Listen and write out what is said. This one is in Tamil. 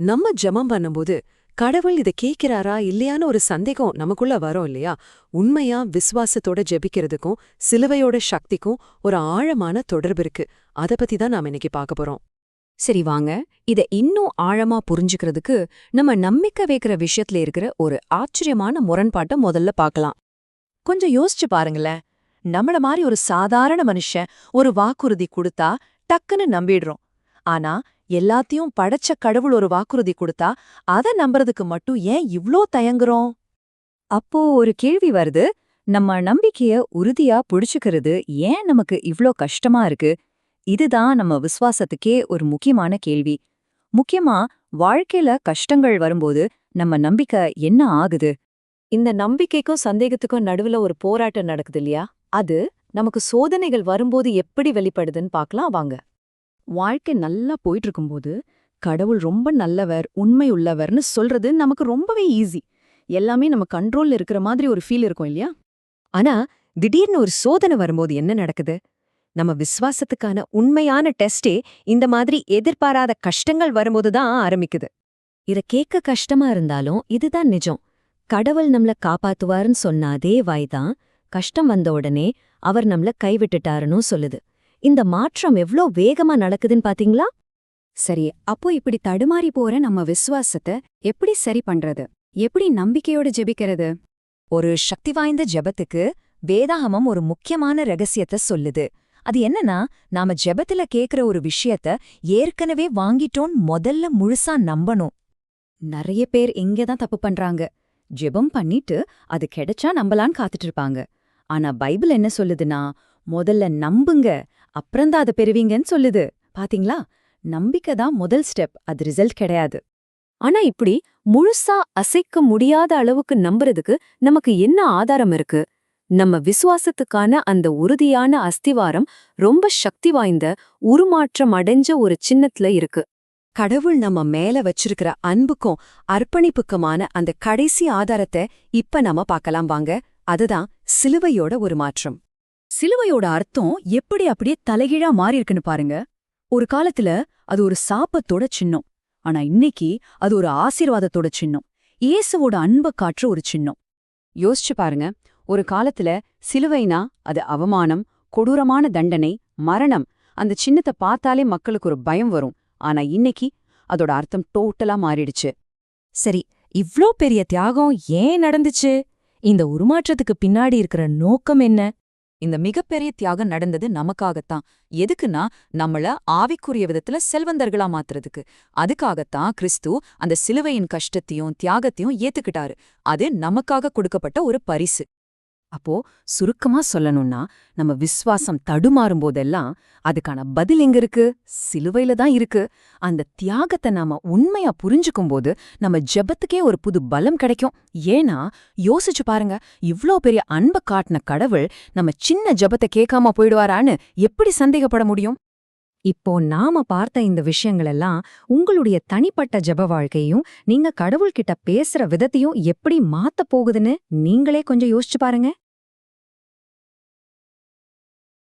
நம்ம ஜெபம் பண்ணும்போது கடவுள் இத கேட்கிறாரா இல்லையான்னு ஒரு சந்தேகம் நமக்குள்ள வரும் இல்லையா? உண்மையா விசுவாசத்தோட ஜெபிக்கிறதுக்கும் சிலுவையோட சக்திக்கும் ஒரு ஆழமான தொடர்பு இருக்கு. அத பத்தி தான் நாம இன்னைக்கு பார்க்க போறோம். சரி வாங்க, இத இன்னும் ஆழமா புரிஞ்சுக்கிறதுக்கு நம்ம நம்பிக்கை வைக்கிற விஷயத்துல இருக்கிற ஒரு ஆச்சரியமான முரண்பாட்டை முதல்ல பார்க்கலாம். கொஞ்சம் யோசிச்சு பாருங்களேன். நம்மள மாதிரி ஒரு சாதாரண மனுஷன் ஒரு வாக்குறுதி கொடுத்தா டக்குன்னு நம்பிடுறோம். ஆனா எல்லாத்தையும் படைச்ச கடவுள் ஒரு வாக்குறுதி கொடுத்தா அத நம்புறதுக்கு மட்டும் ஏன் இவ்ளோ தயங்குறோம்? அப்போ ஒரு கேள்வி வருது, நம்ம நம்பிக்கைய உறுதியா புடிச்சுக்கிறது ஏன் நமக்கு இவ்ளோ கஷ்டமா இருக்கு? இதுதான் நம்ம விசுவாசத்துக்கே ஒரு முக்கியமான கேள்வி. முக்கியமா வாழ்க்கையில கஷ்டங்கள் வரும்போது நம்ம நம்பிக்கை என்ன ஆகுது? இந்த நம்பிக்கைக்கும் சந்தேகத்துக்கும் நடுவுல ஒரு போராட்டம் நடக்குது இல்லையா? அது நமக்கு சோதனைகள் வரும்போது எப்படி வெளிப்படுதுன்னு பார்க்கலாம் வாங்க. வாழ்க்கை நல்லா போயிட்டு இருக்கும்போது கடவுள் ரொம்ப நல்லவர், உண்மை உள்ளவர்னு சொல்றது நமக்கு ரொம்பவே ஈஸி. எல்லாமே நம்ம கண்ட்ரோல்ல இருக்கிற மாதிரி ஒரு ஃபீல் இருக்கும் இல்லையா? ஆனா திடீர்னு ஒரு சோதனை வரும்போது என்ன நடக்குது? நம்ம விசுவாசத்துக்கான உண்மையான டெஸ்டே இந்த மாதிரி எதிர்பாராத கஷ்டங்கள் வரும்போது தான் ஆரம்பிக்குது. இத கேட்க கஷ்டமா இருந்தாலும் இதுதான் நிஜம். கடவுள் நம்மள காப்பாத்துவாருன்னு சொன்ன அதே வாய்தான் கஷ்டம் வந்த உடனே அவர் நம்மள கைவிட்டுட்டாருன்னு சொல்லுது. இந்த மாற்றம் எவ்ளோ வேகமா நடக்குதுன்னு பாத்தீங்களா? சரி, அப்போ இப்படி தடுமாறி போற நம்ம விசுவாசத்தை எப்படி சரி பண்றது? எப்படி நம்பிக்கையோட ஜெபிக்கிறது? ஒரு சக்தி வாய்ந்த ஜெபத்துக்கு வேதாகமம் ஒரு முக்கியமான ரகசியத்தை சொல்லுது. அது என்னன்னா, நாம ஜெபத்துல கேக்குற ஒரு விஷயத்த ஏற்கனவே வாங்கிட்டோம் முதல்ல முழுசா நம்பணும். நிறைய பேர் இங்கதான் தப்பு பண்றாங்க. ஜெபம் பண்ணிட்டு அது கிடைச்சா நம்பலான்னு காத்துட்டு இருப்பாங்க. ஆனா பைபிள் என்ன சொல்லுதுன்னா, முதல்ல நம்புங்க, அப்புறம்தான் அதை பெறுவீங்கன்னு சொல்லுது. பாத்தீங்களா? நம்பிக்கை தான் முதல் ஸ்டெப், அது ரிசல்ட் கிடையாது. ஆனா இப்படி முழுசா அசைக்க முடியாத அளவுக்கு நம்புறதுக்கு நமக்கு என்ன ஆதாரம் இருக்கு? நம்ம விசுவாசத்துக்கான அந்த உறுதியான அஸ்திவாரம் ரொம்ப சக்தி வாய்ந்த உருமாற்றம் அடைஞ்ச ஒரு சின்னத்துல இருக்கு. கடவுள் நம்ம மேல வச்சிருக்கிற அன்புக்கும் அர்ப்பணிப்புக்குமான அந்த கடைசி ஆதாரத்தை இப்ப நாம பார்க்கலாம் வாங்க. அதுதான் சிலுவையோட ஒரு மாற்றம். சிலுவையோட அர்த்தம் எப்படி அப்படியே தலைகீழா மாறி இருக்குன்னு பாருங்க. ஒரு காலத்துல அது ஒரு சாபத்தோட சின்னம். ஆனா இன்னைக்கு அது ஒரு ஆசீர்வாதத்தோட சின்னம். இயேசுவோட அன்பை காற்று ஒரு சின்னம். யோசிச்சு பாருங்க, ஒரு காலத்துல சிலுவைனா அது அவமானம், கொடூரமான தண்டனை, மரணம். அந்த சின்னத்தை பார்த்தாலே மக்களுக்கு ஒரு பயம் வரும். ஆனா இன்னைக்கு அதோட அர்த்தம் டோட்டலா மாறிடுச்சு. சரி, இவ்ளோ பெரிய தியாகம் ஏன் நடந்துச்சு? இந்த உருமாற்றத்துக்கு பின்னாடி இருக்கிற நோக்கம் என்ன? இந்த மிகப்பெரிய தியாகம் நடந்தது நமக்காகத்தான். எதுக்குன்னா, நம்மள ஆவிக்குரிய விதத்துல செல்வந்தர்களா மாத்துறதுக்கு. அதுக்காகத்தான் கிறிஸ்து அந்த சிலுவையின் கஷ்டத்தையும் தியாகத்தையும் ஏத்துக்கிட்டாரு. அது நமக்காக கொடுக்கப்பட்ட ஒரு பரிசு. அப்போ சுருக்கமா சொல்லணும்னா, நம்ம விசுவாசம் தடுமாறும் போதெல்லாம் அதுக்கான பதில் எங்க இருக்கு? சிலுவையில தான் இருக்கு. அந்த தியாகத்தை நாம உண்மையா புரிஞ்சுக்கும் போது நம்ம ஜெபத்துக்கே ஒரு புது பலம் கிடைக்கும். ஏன்னா யோசிச்சு பாருங்க, இவ்ளோ பெரிய அன்பை காட்டின கடவுள் நம்ம சின்ன ஜெபத்தை கேட்காம போயிடுவாரான்னு எப்படி சந்தேகப்பட முடியும்? இப்போ நாம பார்த்த இந்த விஷயங்களெல்லாம் உங்களுடைய தனிப்பட்ட ஜெப வாழ்க்கையும் நீங்க கடவுள்கிட்ட பேசுற விதத்தையும் எப்படி மாத்தப் போகுதுன்னு நீங்களே கொஞ்சம் யோசிச்சு பாருங்க.